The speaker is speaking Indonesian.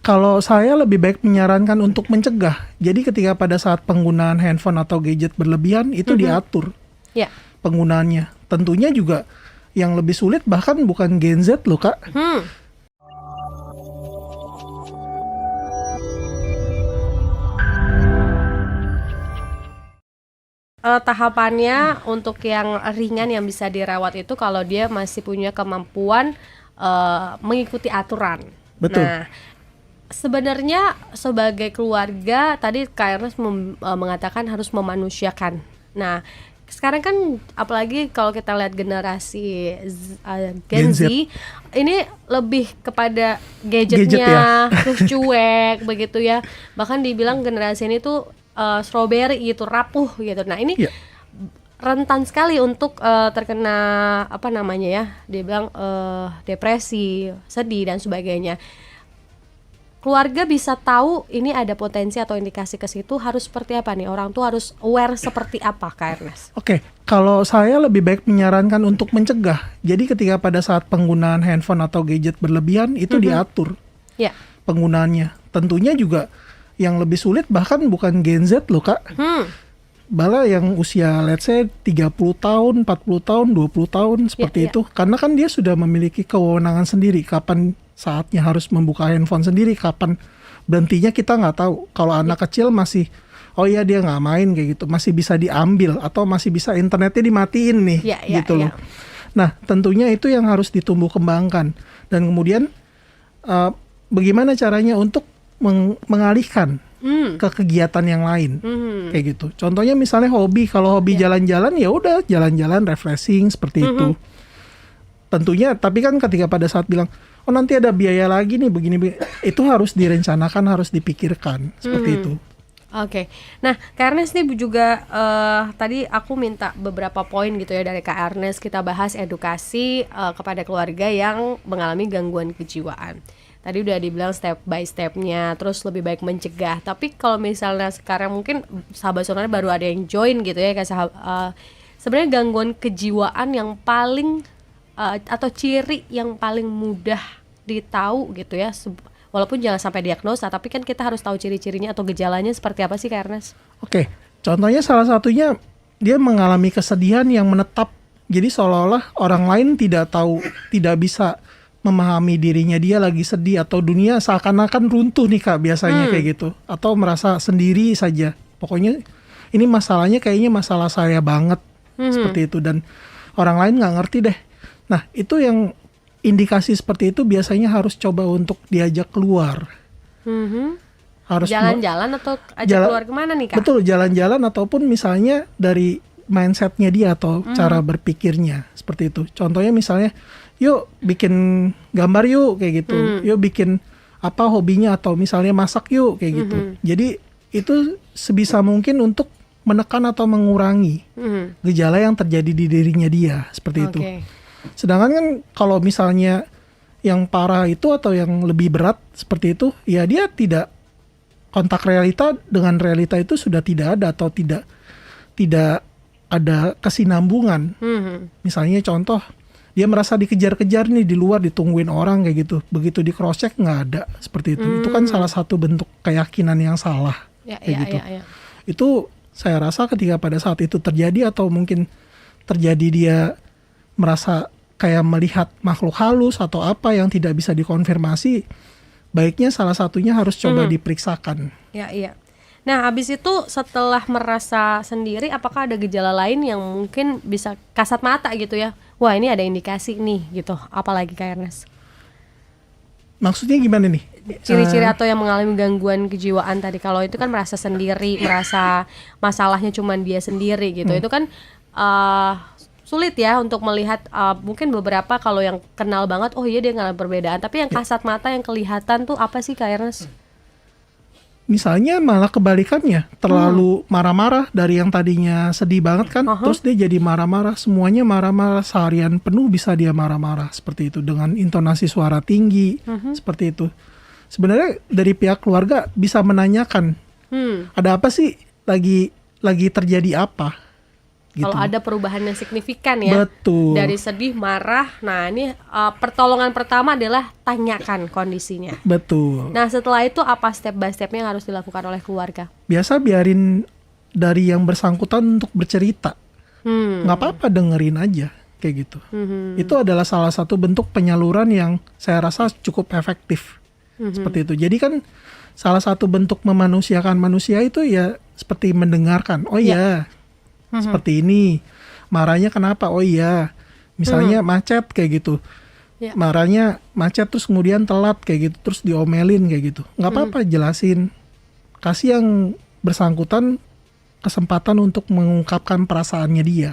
Kalau saya lebih baik menyarankan untuk mencegah. Jadi ketika pada saat penggunaan handphone atau gadget berlebihan itu diatur Ya. penggunaannya. Tentunya juga yang lebih sulit bahkan bukan Gen Z loh Kak. Tahapannya untuk yang ringan yang bisa dirawat itu kalau dia masih punya kemampuan mengikuti aturan. Betul. Nah, sebenarnya sebagai keluarga tadi Kak Ernest mengatakan harus memanusiakan. Nah, sekarang kan apalagi kalau kita lihat generasi Gen Z ini lebih kepada gadgetnya, terus cuek begitu ya. Bahkan dibilang generasi ini tuh strawberry gitu, rapuh gitu. Nah ini rentan sekali untuk terkena apa namanya ya, dia bilang depresi, sedih dan sebagainya. Keluarga bisa tahu ini ada potensi atau indikasi ke situ harus seperti apa nih? Orang tuh harus aware seperti apa, Kak Ernest? Oke, kalau saya lebih baik menyarankan untuk mencegah. Jadi ketika pada saat penggunaan handphone atau gadget berlebihan itu diatur penggunaannya. Tentunya juga yang lebih sulit bahkan bukan Gen Z loh Kak. Bala yang usia let's say 30 tahun, 40 tahun, 20 tahun seperti itu. Karena kan dia sudah memiliki kewenangan sendiri kapan saatnya harus membuka handphone sendiri, kapan berhentinya kita nggak tahu. Kalau anak kecil masih, oh iya dia nggak main kayak gitu, masih bisa diambil atau masih bisa internetnya dimatiin nih gitu loh. Nah tentunya itu yang harus ditumbuh kembangkan. Dan kemudian bagaimana caranya untuk mengalihkan ke kegiatan yang lain kayak gitu. Contohnya misalnya hobi, kalau hobi jalan-jalan ya udah jalan-jalan refreshing seperti itu. Tentunya tapi kan ketika pada saat bilang oh nanti ada biaya lagi nih begini, itu harus direncanakan, harus dipikirkan seperti itu. Oke. Nah, Kak Ernest nih juga tadi aku minta beberapa poin gitu ya dari Kak Ernest, kita bahas edukasi kepada keluarga yang mengalami gangguan kejiwaan. Tadi udah dibilang step by stepnya, terus lebih baik mencegah. Tapi kalau misalnya sekarang mungkin sahabat sonarnya baru ada yang join gitu ya, kayak sebenarnya gangguan kejiwaan yang paling atau ciri yang paling mudah ditahu gitu ya, walaupun jangan sampai diagnosa, tapi kan kita harus tahu ciri-cirinya atau gejalanya seperti apa sih Kak Ernest? Oke, contohnya salah satunya dia mengalami kesedihan yang menetap. Jadi seolah-olah orang lain tidak tahu, tidak bisa memahami dirinya dia lagi sedih, atau dunia seakan-akan runtuh nih Kak biasanya kayak gitu, atau merasa sendiri saja. Pokoknya ini masalahnya kayaknya masalah saya banget seperti itu, dan orang lain nggak ngerti deh. Nah itu yang indikasi seperti itu biasanya harus coba untuk diajak keluar. Harus jalan-jalan atau ajak keluar kemana nih Kak? Betul, jalan-jalan ataupun misalnya dari mindsetnya dia atau cara berpikirnya seperti itu. Contohnya misalnya, yuk bikin gambar yuk kayak gitu, yuk bikin apa hobinya, atau misalnya masak yuk kayak gitu. Jadi itu sebisa mungkin untuk menekan atau mengurangi gejala yang terjadi di dirinya dia seperti itu. Sedangkan kan kalau misalnya yang parah itu atau yang lebih berat seperti itu, ya dia tidak kontak realita dengan realita itu sudah tidak ada atau tidak ada kesinambungan. Misalnya contoh, dia merasa dikejar-kejar nih di luar, ditungguin orang kayak gitu. Begitu di cross check nggak ada seperti itu. Itu kan salah satu bentuk keyakinan yang salah kayak gitu. Itu saya rasa ketika pada saat itu terjadi atau mungkin terjadi dia merasa kayak melihat makhluk halus atau apa yang tidak bisa dikonfirmasi, baiknya salah satunya harus coba diperiksakan. Nah habis itu setelah merasa sendiri, apakah ada gejala lain yang mungkin bisa kasat mata gitu ya, wah ini ada indikasi nih gitu, apalagi Kak Ernest? Maksudnya gimana nih? Ciri-ciri atau yang mengalami gangguan kejiwaan tadi, kalau itu kan merasa sendiri, merasa masalahnya cuma dia sendiri gitu, itu kan sulit ya untuk melihat. Mungkin beberapa kalau yang kenal banget, oh iya dia ngalamin perbedaan, tapi yang kasat mata yang kelihatan tuh apa sih Kak Ernest? Misalnya malah kebalikannya, terlalu marah-marah dari yang tadinya sedih banget kan, terus dia jadi marah-marah, semuanya marah-marah, seharian penuh bisa dia marah-marah seperti itu dengan intonasi suara tinggi seperti itu. Sebenarnya dari pihak keluarga bisa menanyakan, ada apa sih, lagi terjadi apa gitu. Kalau ada perubahan yang signifikan ya. Betul. Dari sedih, marah. Nah, ini pertolongan pertama adalah tanyakan kondisinya. Betul. Nah, setelah itu apa step by stepnya yang harus dilakukan oleh keluarga? Biasa biarin dari yang bersangkutan untuk bercerita. Nggak apa-apa, dengerin aja kayak gitu. Itu adalah salah satu bentuk penyaluran yang saya rasa cukup efektif. Seperti itu. Jadi kan salah satu bentuk memanusiakan manusia itu ya seperti mendengarkan. Oh iya, seperti ini. Marahnya kenapa? Oh iya. Misalnya macet kayak gitu. Ya. Marahnya macet terus kemudian telat kayak gitu. Terus diomelin kayak gitu. Nggak apa-apa, jelasin. Kasih yang bersangkutan kesempatan untuk mengungkapkan perasaannya dia.